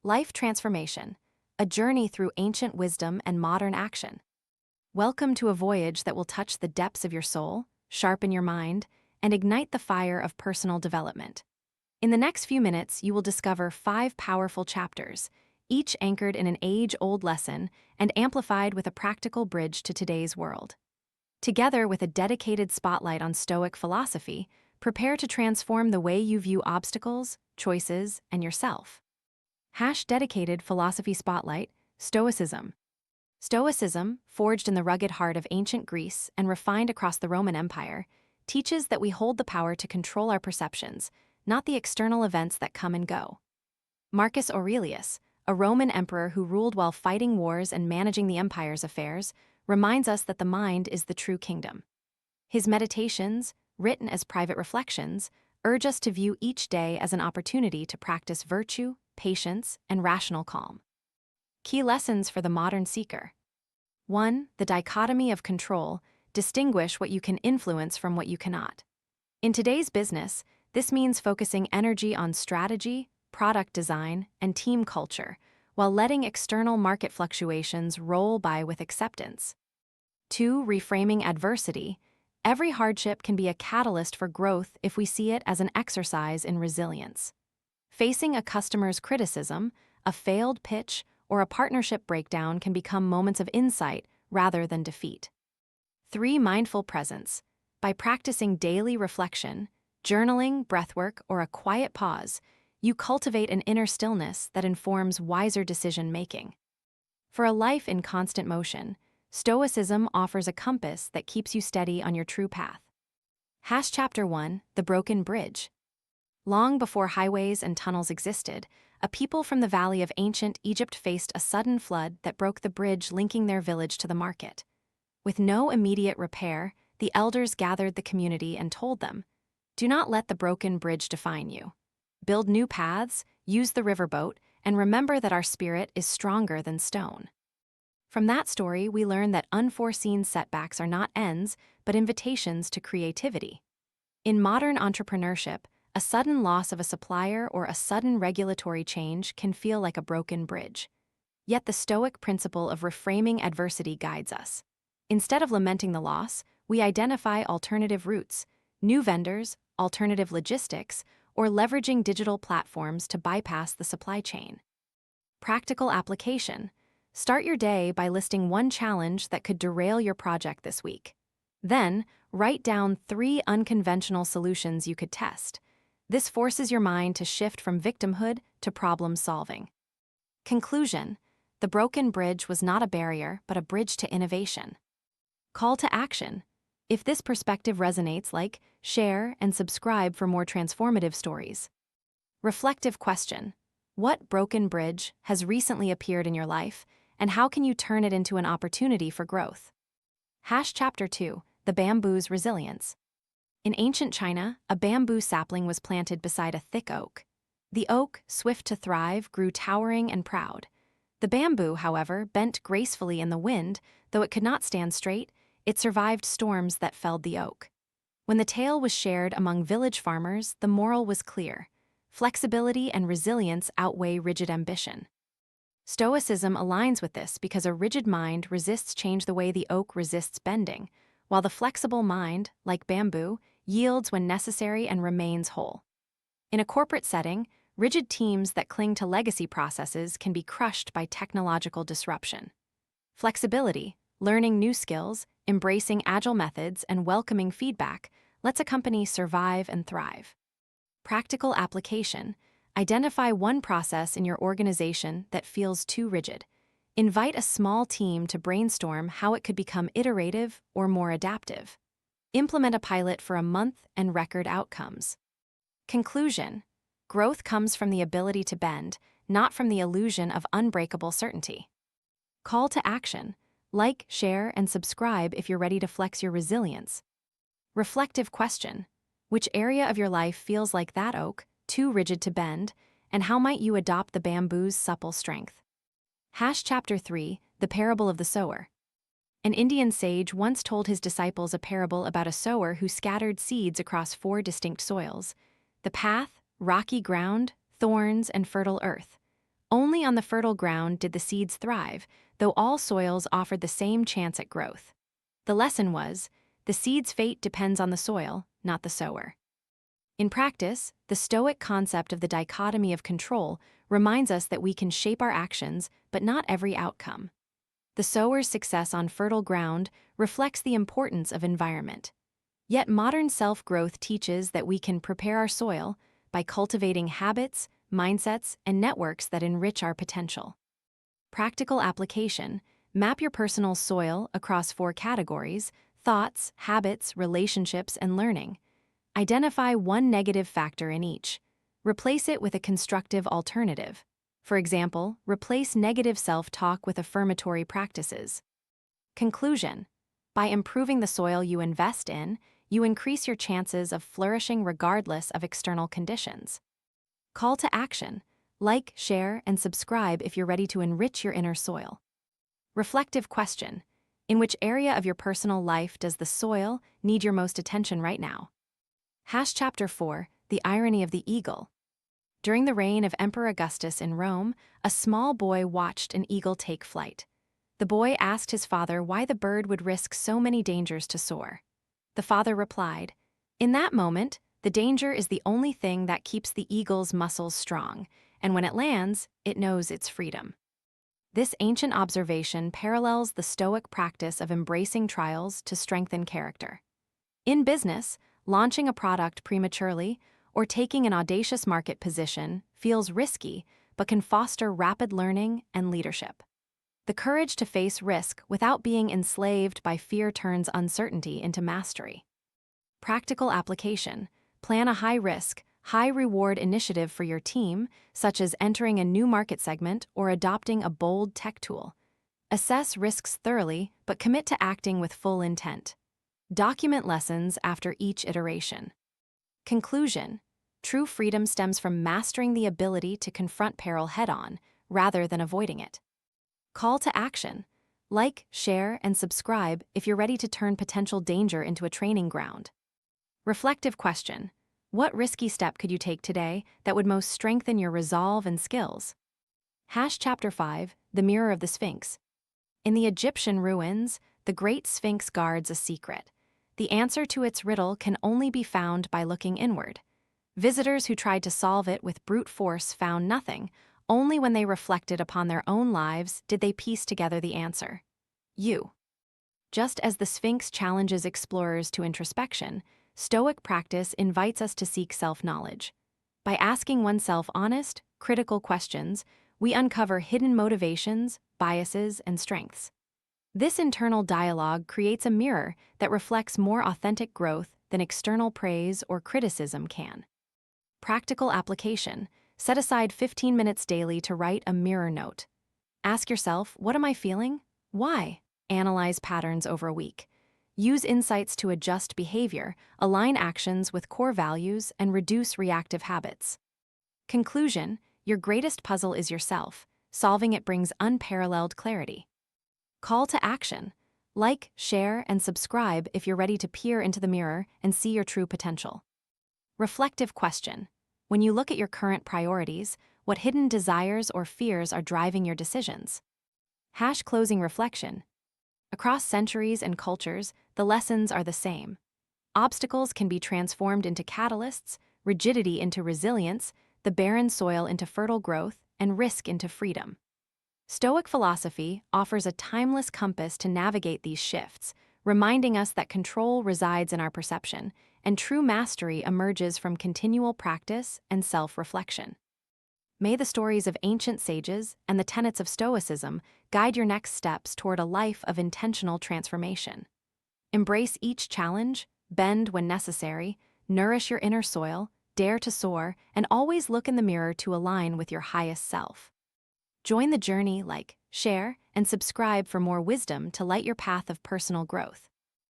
Life Transformation, a journey through ancient wisdom and modern action. Welcome to a voyage that will touch the depths of your soul, sharpen your mind, and ignite the fire of personal development. In the next few minutes, you will discover 5 powerful chapters, each anchored in an age-old lesson and amplified with a practical bridge to today's world. Together with a dedicated spotlight on Stoic philosophy, prepare to transform the way you view obstacles, choices, and yourself. #dedicated philosophy spotlight, Stoicism. Stoicism, forged in the rugged heart of ancient Greece and refined across the Roman Empire, teaches that we hold the power to control our perceptions, not the external events that come and go. Marcus Aurelius, a Roman emperor who ruled while fighting wars and managing the empire's affairs, reminds us that the mind is the true kingdom. His meditations, written as private reflections, urge us to view each day as an opportunity to practice virtue, patience, and rational calm. Key lessons for the modern seeker. 1. The dichotomy of control. Distinguish what you can influence from what you cannot. In today's business, this means focusing energy on strategy, product design, and team culture, while letting external market fluctuations roll by with acceptance. 2. Reframing adversity. Every hardship can be a catalyst for growth if we see it as an exercise in resilience. Facing a customer's criticism, a failed pitch, or a partnership breakdown can become moments of insight rather than defeat. 3. Mindful presence. By practicing daily reflection, journaling, breathwork, or a quiet pause, you cultivate an inner stillness that informs wiser decision-making. For a life in constant motion, Stoicism offers a compass that keeps you steady on your true path. Chapter 1, The Broken Bridge. Long before highways and tunnels existed, a people from the valley of ancient Egypt faced a sudden flood that broke the bridge linking their village to the market. With no immediate repair, the elders gathered the community and told them, "Do not let the broken bridge define you. Build new paths, use the riverboat, and remember that our spirit is stronger than stone." From that story, we learn that unforeseen setbacks are not ends, but invitations to creativity. In modern entrepreneurship, a sudden loss of a supplier or a sudden regulatory change can feel like a broken bridge. Yet the Stoic principle of reframing adversity guides us. Instead of lamenting the loss, we identify alternative routes, new vendors, alternative logistics, or leveraging digital platforms to bypass the supply chain. Practical application. Start your day by listing one challenge that could derail your project this week. Then, write down 3 unconventional solutions you could test. This forces your mind to shift from victimhood to problem solving. Conclusion. The broken bridge was not a barrier, but a bridge to innovation. Call to action. If this perspective resonates, like, share, and subscribe for more transformative stories. Reflective question. What broken bridge has recently appeared in your life, and how can you turn it into an opportunity for growth? Chapter 2, The Bamboo's Resilience. In ancient China, a bamboo sapling was planted beside a thick oak. The oak, swift to thrive, grew towering and proud. The bamboo, however, bent gracefully in the wind. Though it could not stand straight, it survived storms that felled the oak. When the tale was shared among village farmers, the moral was clear. Flexibility and resilience outweigh rigid ambition. Stoicism aligns with this because a rigid mind resists change the way the oak resists bending, while the flexible mind, like bamboo, yields when necessary and remains whole. In a corporate setting, rigid teams that cling to legacy processes can be crushed by technological disruption. Flexibility, learning new skills, embracing agile methods, and welcoming feedback lets a company survive and thrive. Practical application. Identify one process in your organization that feels too rigid. Invite a small team to brainstorm how it could become iterative or more adaptive. Implement a pilot for a month and record outcomes. Conclusion. Growth comes from the ability to bend, not from the illusion of unbreakable certainty. Call to action. Like, share, and subscribe if you're ready to flex your resilience. Reflective question. Which area of your life feels like that oak, too rigid to bend, and how might you adopt the bamboo's supple strength? Chapter 3, The Parable of the Sower. An Indian sage once told his disciples a parable about a sower who scattered seeds across 4 distinct soils: the path, rocky ground, thorns, and fertile earth. Only on the fertile ground did the seeds thrive, though all soils offered the same chance at growth. The lesson was, the seed's fate depends on the soil, not the sower. In practice, the Stoic concept of the dichotomy of control reminds us that we can shape our actions, but not every outcome. The sower's success on fertile ground reflects the importance of environment. Yet modern self-growth teaches that we can prepare our soil by cultivating habits, mindsets, and networks that enrich our potential. Practical application: map your personal soil across 4 categories: thoughts, habits, relationships, and learning. Identify one negative factor in each. Replace it with a constructive alternative. For example, replace negative self-talk with affirmatory practices. Conclusion: by improving the soil you invest in, you increase your chances of flourishing regardless of external conditions. Call to action: like, share, and subscribe if you're ready to enrich your inner soil. Reflective question: in which area of your personal life does the soil need your most attention right now? Chapter 4: The Irony of the Eagle. During the reign of Emperor Augustus in Rome, a small boy watched an eagle take flight. The boy asked his father why the bird would risk so many dangers to soar. The father replied, "In that moment, the danger is the only thing that keeps the eagle's muscles strong, and when it lands, it knows its freedom." This ancient observation parallels the Stoic practice of embracing trials to strengthen character. In business, launching a product prematurely or taking an audacious market position feels risky but can foster rapid learning and leadership. The courage to face risk without being enslaved by fear turns uncertainty into mastery. Practical application: plan a high-risk, high-reward initiative for your team, such as entering a new market segment or adopting a bold tech tool. Assess risks thoroughly, but commit to acting with full intent. Document lessons after each iteration. Conclusion: true freedom stems from mastering the ability to confront peril head-on, rather than avoiding it. Call to action: like, share, and subscribe if you're ready to turn potential danger into a training ground. Reflective question: what risky step could you take today that would most strengthen your resolve and skills? Chapter 5: The Mirror of the Sphinx. In the Egyptian ruins, the Great Sphinx guards a secret. The answer to its riddle can only be found by looking inward. Visitors who tried to solve it with brute force found nothing. Only when they reflected upon their own lives did they piece together the answer. Just as the Sphinx challenges explorers to introspection, Stoic practice invites us to seek self-knowledge. By asking oneself honest, critical questions, we uncover hidden motivations, biases, and strengths. This internal dialogue creates a mirror that reflects more authentic growth than external praise or criticism can. Practical application: set aside 15 minutes daily to write a mirror note. Ask yourself, what am I feeling? Why? Analyze patterns over a week. Use insights to adjust behavior, align actions with core values, and reduce reactive habits. Conclusion: your greatest puzzle is yourself. Solving it brings unparalleled clarity. Call to action: like, share, and subscribe if you're ready to peer into the mirror and see your true potential. Reflective question: when you look at your current priorities, what hidden desires or fears are driving your decisions? Closing reflection: across centuries and cultures, the lessons are the same. Obstacles can be transformed into catalysts, rigidity into resilience, the barren soil into fertile growth, and risk into freedom. Stoic philosophy offers a timeless compass to navigate these shifts, reminding us that control resides in our perception, and true mastery emerges from continual practice and self-reflection. May the stories of ancient sages and the tenets of Stoicism guide your next steps toward a life of intentional transformation. Embrace each challenge, bend when necessary, nourish your inner soil, dare to soar, and always look in the mirror to align with your highest self. Join the journey, like, share, and subscribe for more wisdom to light your path of personal growth.